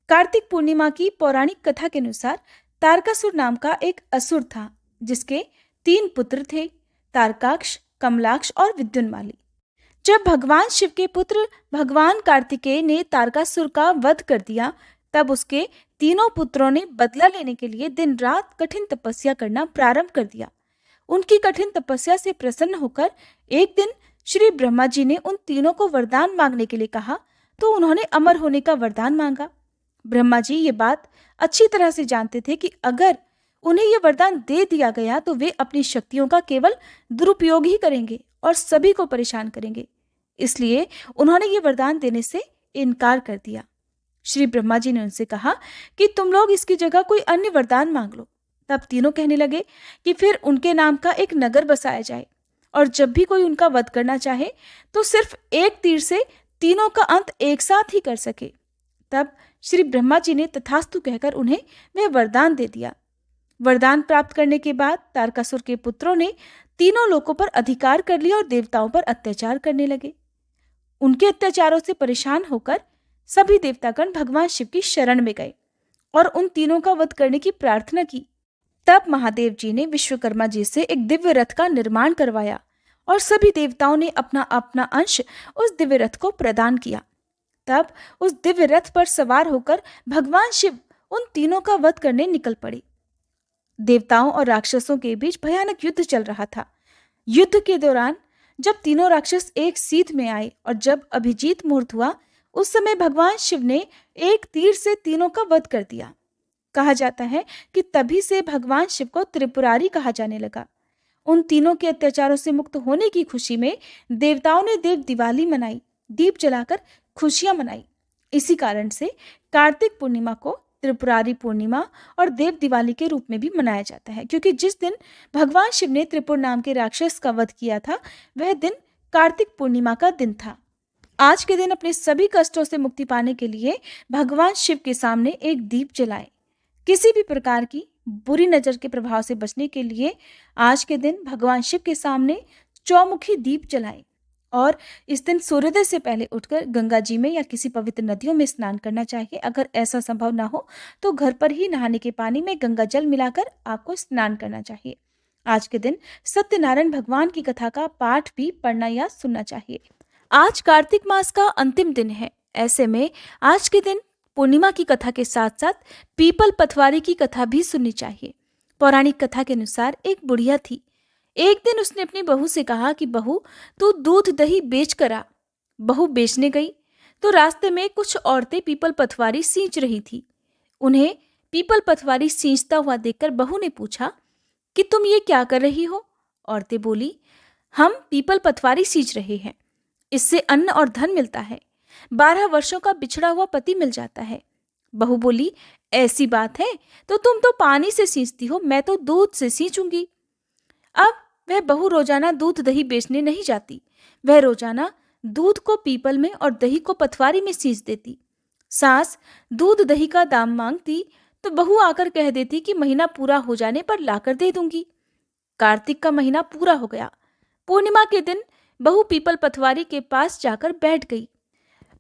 कार्तिक पूर्णिमा की पौराणिक कथा के अनुसार तारकासुर नाम का एक असुर था, जिसके 3 पुत्र थे, तारकाक्ष, कमलाक्ष और विद्युन्माली। जब भगवान शिव के पुत्र भगवान कार्तिकेय ने तारकासुर का वध कर दिया, तब उसके तीनों पुत्रों ने बदला लेने के लिए दिन रात कठिन तपस्या करना प्रारंभ कर दिया। उनकी कठिन तपस्या से प्रसन्न होकर एक दिन श्री ब्रह्मा जी ने उन तीनों को वरदान मांगने के लिए कहा, तो उन्होंने अमर होने का वरदान मांगा। ब्रह्मा जी ये बात अच्छी तरह से जानते थे कि अगर उन्हें यह वरदान दे दिया गया तो वे अपनी शक्तियों का केवल दुरुपयोग ही करेंगे और सभी को परेशान करेंगे। इसलिए उन्होंने ये वरदान देने से इनकार कर दिया। श्री ब्रह्मा जी ने उनसे कहा कि तुम लोग इसकी जगह कोई अन्य वरदान मांग लो। तब तीनों कहने लगे कि फिर उनके नाम का एक नगर बसाया जाए, और जब भी कोई उनका वध करना चाहे तो सिर्फ एक तीर से तीनों का अंत एक साथ ही कर सके। तब श्री ब्रह्मा जी ने तथास्तु कहकर उन्हें वह वरदान दे दिया। वरदान प्राप्त करने के बाद तारकासुर के पुत्रों ने तीनों लोकों पर अधिकार कर लिया और देवताओं पर अत्याचार करने लगे। उनके अत्याचारों से परेशान होकर सभी देवतागण भगवान शिव की शरण में गए और उन तीनों का वध करने की प्रार्थना की। तब महादेव जी ने विश्वकर्मा जी से एक दिव्य रथ का निर्माण करवाया और सभी देवताओं ने अपना अपना अंश उस दिव्य रथ को प्रदान किया। तब उस दिव्य रथ पर सवार होकर भगवान शिव उन तीनों का वध करने निकल पड़े। देवताओं और राक्षसों के बीच भयानक युद्ध चल रहा था। युद्ध के दौरान जब तीनों राक्षस एक सीध में आए और जब अभिजीत मुहूर्त हुआ, उस समय भगवान शिव ने एक तीर से तीनों का वध कर दिया। कहा जाता है कि तभी से भगवान शिव को त्रिपुरारी कहा जाने लगा। उन तीनों के अत्याचारों से मुक्त होने की खुशी में देवताओं ने देव दिवाली मनाई, दीप जलाकर खुशियां मनाई। इसी कारण से कार्तिक पूर्णिमा को त्रिपुरारी पूर्णिमा और देव दिवाली के रूप में भी मनाया जाता है, क्योंकि जिस दिन भगवान शिव ने त्रिपुर नाम के राक्षस का वध किया था, वह दिन कार्तिक पूर्णिमा का दिन था। आज के दिन अपने सभी कष्टों से मुक्ति पाने के लिए भगवान शिव के सामने एक दीप जलाएं। किसी भी प्रकार की बुरी नजर के प्रभाव से बचने के लिए आज के दिन भगवान शिव के सामने चौमुखी दीप जलाएं और इस दिन सूर्योदय से पहले उठकर गंगा जी में या किसी पवित्र नदियों में स्नान करना चाहिए। अगर ऐसा संभव ना हो तो घर पर ही नहाने के पानी में गंगा जल मिलाकर आपको स्नान करना चाहिए। आज के दिन सत्यनारायण भगवान की कथा का पाठ भी पढ़ना या सुनना चाहिए। आज कार्तिक मास का अंतिम दिन है। ऐसे में आज के दिन पूर्णिमा की कथा के साथ साथ पीपल पथवारी की कथा भी सुननी चाहिए। पौराणिक कथा के अनुसार एक बुढ़िया थी। एक दिन उसने अपनी बहू से कहा कि बहू, तू दूध दही बेच कर आ। बहू बेचने गई तो रास्ते में कुछ औरतें पीपल पथवारी सींच रही थी। उन्हें पीपल पथवारी सींचता हुआ देखकर बहू ने पूछा कि तुम ये क्या कर रही हो? औरतें बोली, हम पीपल पथवारी सींच रहे हैं, इससे अन्न और धन मिलता है, 12 वर्षों का बिछड़ा हुआ पति मिल जाता है। बहू बोली, ऐसी बात है तो तुम तो पानी से सींचती हो, मैं तो दूध से सींचूंगी। अब वह बहू रोजाना दूध दही बेचने नहीं जाती। वह रोजाना दूध को पीपल में और दही को पथवारी में सींच देती। सास दूध दही का दाम मांगती तो बहू आकर कह देती कि महीना पूरा हो जाने पर लाकर दे दूंगी। कार्तिक का महीना पूरा हो गया। पूर्णिमा के दिन बहू पीपल पथवारी के पास जाकर बैठ गई।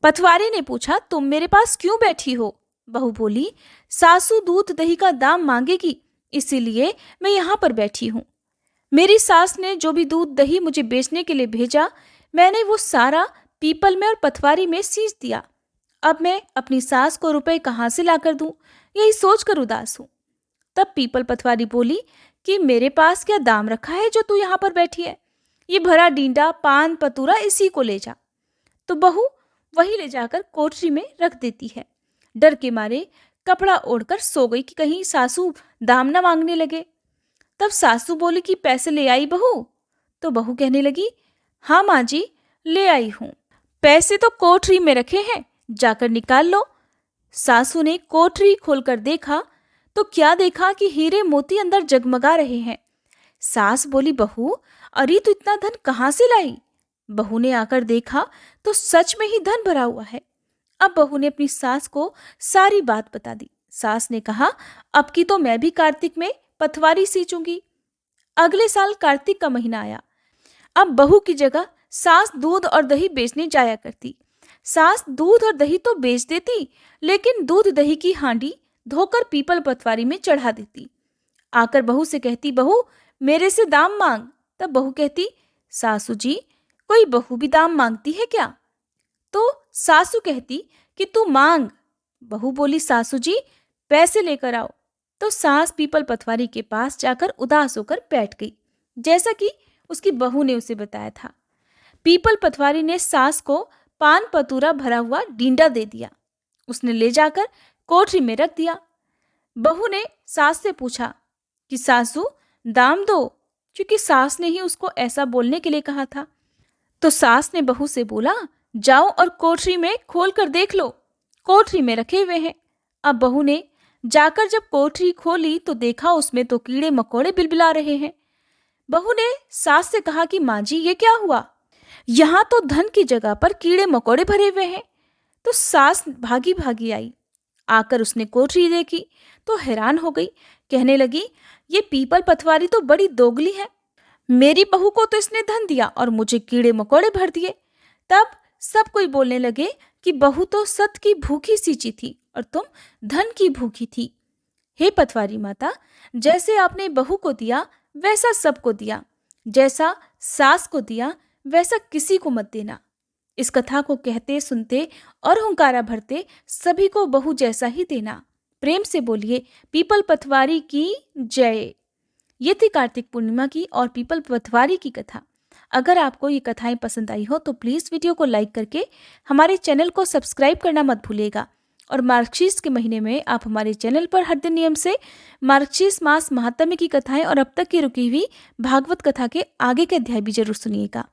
पथवारी ने पूछा, तुम मेरे पास क्यों बैठी हो? बहू बोली, सासू दूध दही का दाम मांगेगी, इसीलिए मैं यहाँ पर बैठी हूँ। मेरी सास ने जो भी दूध दही मुझे बेचने के लिए भेजा, मैंने वो सारा पीपल में और पथवारी में सींच दिया। अब मैं अपनी सास को रुपए कहाँ से लाकर दूं, यही सोचकर उदास हूँ। तब पीपल पथवारी बोली कि मेरे पास क्या दाम रखा है जो तू यहाँ पर बैठी है? ये भरा डींडा पान पतूरा इसी को ले जा। तो बहू वही ले जाकर कोठरी में रख देती है। डर के मारे कपड़ा ओढ़कर सो गई कि कहीं सासू दाम न मांगने लगे। तब सासू बोली कि पैसे ले आई बहू? तो बहू कहने लगी, हाँ माँ जी, ले आई हूँ। पैसे तो कोठरी में रखे हैं, जाकर निकाल लो। सासू ने कोठरी खोलकर देखा तो क्या देखा कि हीरे मोती अंदर जगमगा रहे हैं। सास बोली, बहू, अरे तू इतना धन कहाँ से लाई? बहू ने आकर देखा तो सच में ही धन भरा हुआ है। अब बहू ने अपनी सास को सारी बात बता दी। सास ने कहा, अब की तो मैं भी कार्तिक में पथवारी सींचूंगी। अगले साल कार्तिक का महीना आया। अब बहू की जगह सास दूध और दही बेचने जाया करती। सास दूध और दही तो बेच देती, लेकिन दूध दही की हांडी धोकर पीपल पटवारी में चढ़ा देती। आकर बहू से कहती, बहू मेरे से दाम मांग। तब बहू कहती, सासू जी कोई बहू भी दाम मांगती है क्या? तो सासू कहती कि तू मांग। बहू बोली, सासू जी पैसे लेकर आओ। तो सास पीपल पटवारी के पास जाकर उदास होकर बैठ गई, जैसा कि उसकी बहू ने उसे बताया था। पीपल पटवारी ने सास को पान पतूरा भरा हुआ डींडा दे दिया। उसने ले जाकर कोठरी में रख दिया। बहू ने सास से पूछा कि सासू दाम दो, क्योंकि सास ने ही उसको ऐसा बोलने के लिए कहा था। तो सास ने बहू से बोला, जाओ और कोठरी में खोल कर देख लो, कोठरी में रखे हुए हैं। अब बहू ने जाकर जब कोठरी खोली तो देखा उसमें तो कीड़े मकोड़े बिलबिला रहे हैं। बहू ने सास से कहा कि माँ जी ये क्या हुआ, यहाँ तो धन की जगह पर कीड़े मकोड़े भरे हुए हैं। तो सास भागी भागी आई, आकर उसने कोठरी देखी तो हैरान हो गई। कहने लगी, ये पीपल पटवारी तो बड़ी दोगली है, मेरी बहू को तो इसने धन दिया और मुझे कीड़े मकोड़े भर दिए। तब सब कोई बोलने लगे कि बहू तो सत की भूखी सींची थी और तुम धन की भूखी थी। हे पटवारी माता, जैसे आपने बहू को दिया वैसा सबको दिया, जैसा सास को दिया वैसा किसी को मत देना। इस कथा को कहते सुनते और हुंकारा भरते सभी को बहू जैसा ही देना। प्रेम से बोलिए पीपल पटवारी की जय। ये थी कार्तिक पूर्णिमा की और पीपल पटवारी की कथा। अगर आपको ये कथाएं पसंद आई हो तो प्लीज़ वीडियो को लाइक करके हमारे चैनल को सब्सक्राइब करना मत भूलिएगा। और मार्गशीर्ष के महीने में आप हमारे चैनल पर हर दिन नियम से मार्गशीर्ष मास महात्म्य की कथाएं और अब तक की रुकी हुई भागवत कथा के आगे के अध्याय भी जरूर सुनिएगा।